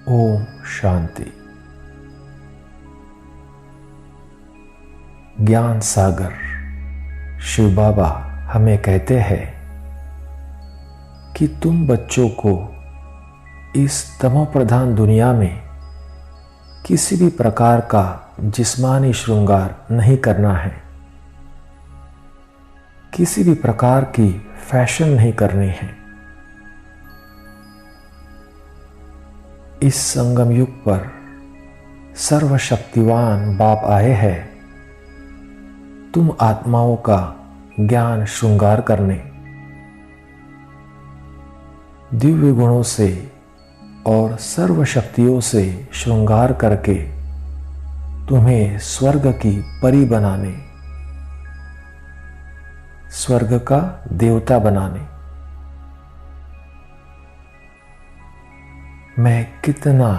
ओम शांति। ज्ञान सागर शिव बाबा हमें कहते हैं कि तुम बच्चों को इस तमो प्रधान दुनिया में किसी भी प्रकार का जिस्मानी श्रृंगार नहीं करना है, किसी भी प्रकार की फैशन नहीं करनी है। इस संगम युग पर सर्वशक्तिवान बाप आए हैं तुम आत्माओं का ज्ञान श्रृंगार करने, दिव्य गुणों से और सर्व शक्तियों से श्रृंगार करके तुम्हें स्वर्ग की परी बनाने, स्वर्ग का देवता बनाने। मैं कितना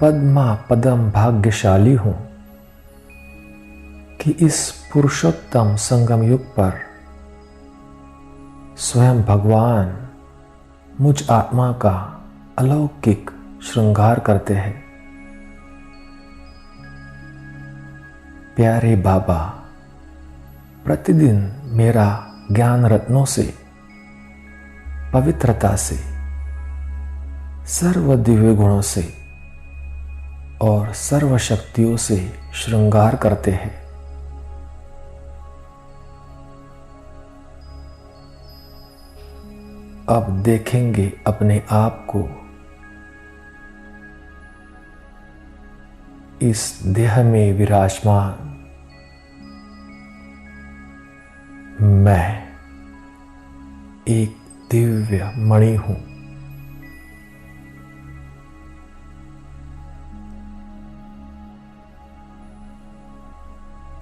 पद्मा पदम भाग्यशाली हूं कि इस पुरुषोत्तम संगम युग पर स्वयं भगवान मुझ आत्मा का अलौकिक श्रृंगार करते हैं। प्यारे बाबा प्रतिदिन मेरा ज्ञान रत्नों से, पवित्रता से, सर्व दिव्य गुणों से और सर्व शक्तियों से श्रृंगार करते हैं। अब देखेंगे अपने आप को इस देह में विराजमान मैं एक दिव्य मणि हूं।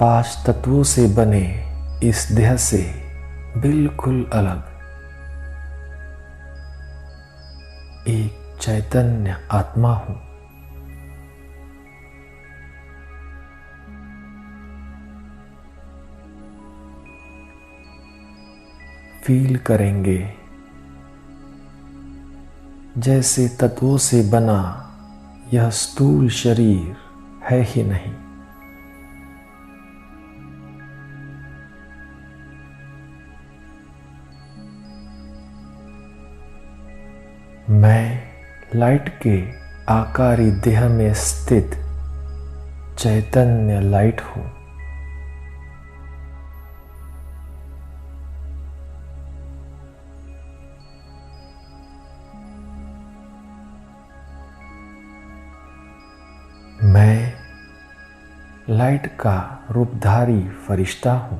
पांच तत्वों से बने इस देह से बिल्कुल अलग एक चैतन्य आत्मा हूं। फील करेंगे जैसे तत्वों से बना यह स्थूल शरीर है ही नहीं। मैं लाइट के आकारी देह में स्थित चैतन्य लाइट हूं। मैं लाइट का रूपधारी फरिश्ता हूं।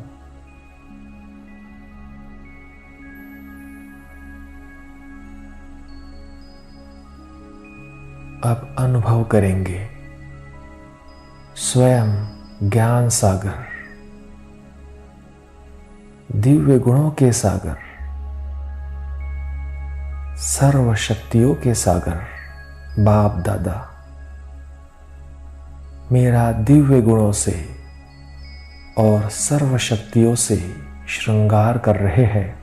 अब अनुभव करेंगे स्वयं ज्ञान सागर, दिव्य गुणों के सागर, सर्व शक्तियों के सागर बाप दादा मेरा दिव्य गुणों से और सर्व शक्तियों से श्रृंगार कर रहे हैं।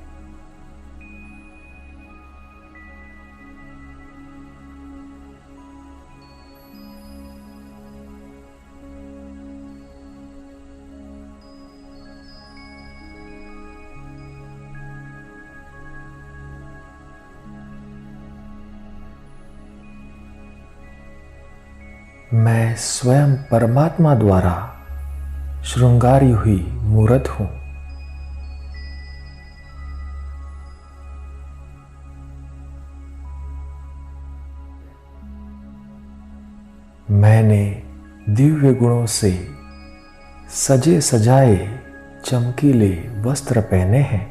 मैं स्वयं परमात्मा द्वारा श्रृंगारी हुई मूर्त हूं। मैंने दिव्य गुणों से सजे सजाए चमकीले वस्त्र पहने हैं।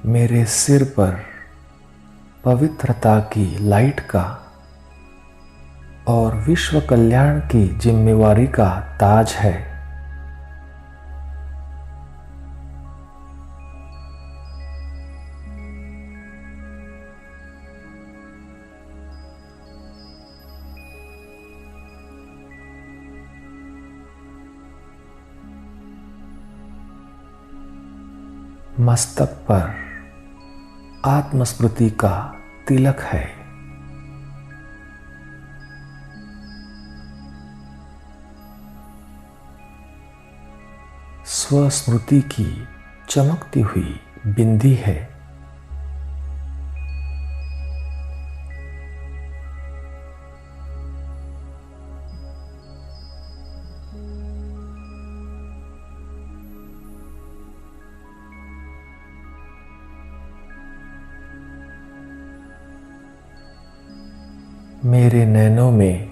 मेरे सिर पर पवित्रता की लाइट का और विश्व कल्याण की जिम्मेवारी का ताज है। मस्तक पर आत्मस्मृति का तिलक है। स्वस्मृति की चमकती हुई बिंदी है। मेरे नैनों में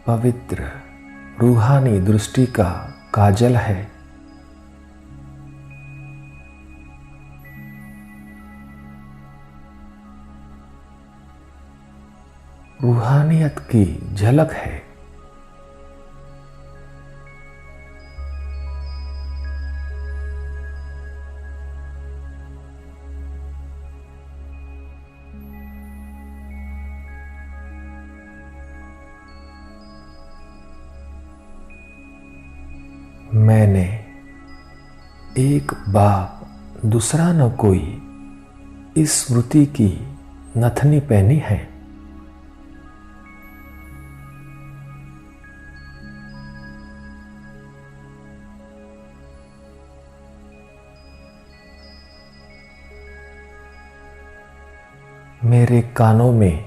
पवित्र रूहानी दृष्टि का काजल है। रूहानियत की झलक है। मैंने एक बाप दूसरा न कोई इस स्मृति की नथनी पहनी है। मेरे कानों में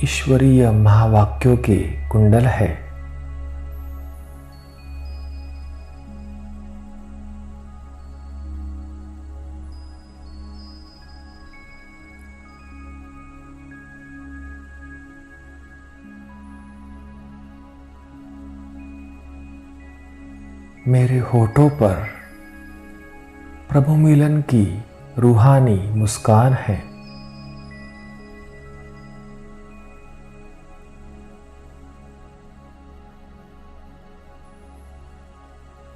ईश्वरीय महावाक्यों के कुंडल है। मेरे होठों पर प्रभु मिलन की रूहानी मुस्कान है।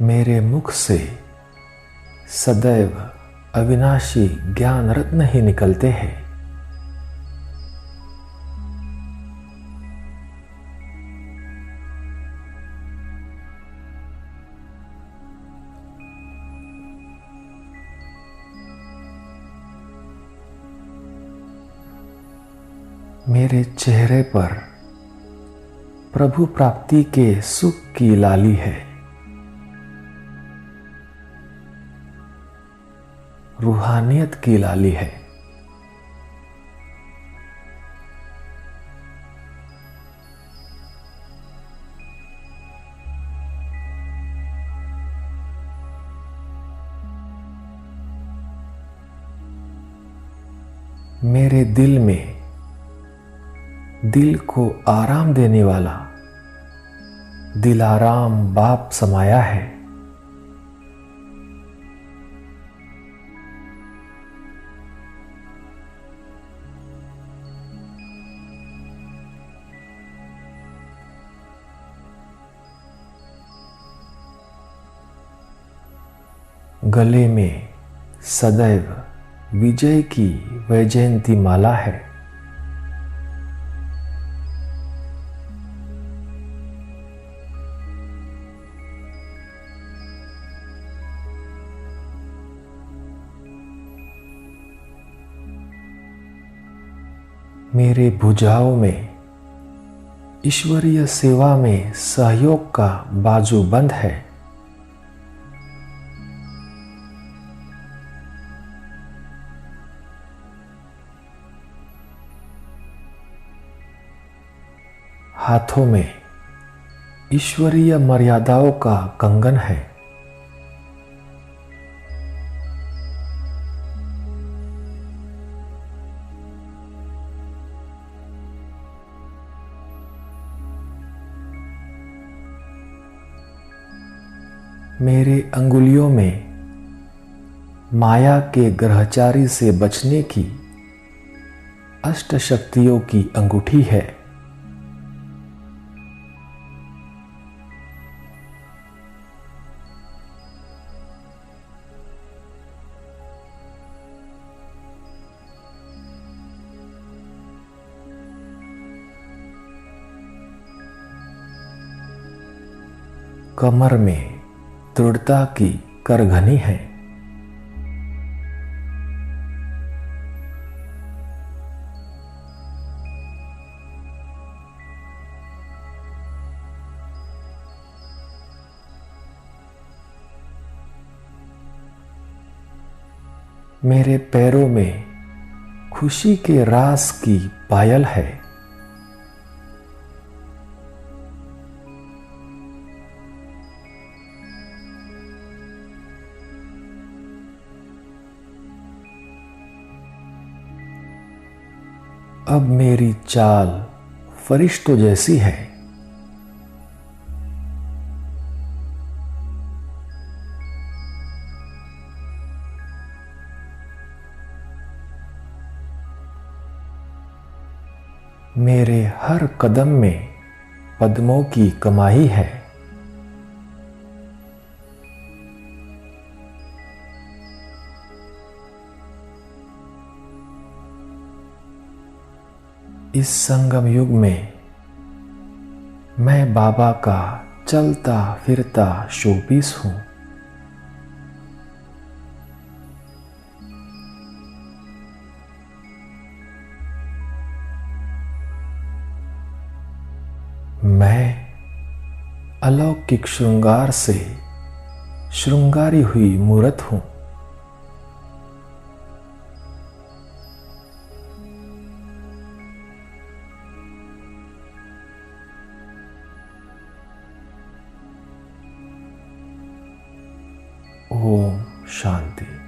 मेरे मुख से सदैव अविनाशी ज्ञान रत्न ही निकलते हैं। मेरे चेहरे पर प्रभु प्राप्ति के सुख की लाली है। रूहानियत की लाली है। मेरे दिल में दिल को आराम देने वाला दिलाराम बाप समाया है। गले में सदैव विजय की वैजयंती माला है। मेरे भुजाओं में ईश्वरीय सेवा में सहयोग का बाजू बंद है। हाथों में ईश्वरीय मर्यादाओं का कंगन है। मेरे अंगुलियों में माया के ग्रहचारी से बचने की अष्ट शक्तियों की अंगूठी है। कमर में दृढ़ता की करघनी है। मेरे पैरों में खुशी के रास की पायल है। अब मेरी चाल फरिश्तों जैसी है। मेरे हर कदम में पद्मों की कमाई है। इस संगम युग में मैं बाबा का चलता फिरता शोपीस हूं। मैं अलौकिक श्रृंगार से श्रृंगारी हुई मूरत हूं। ओम शांति।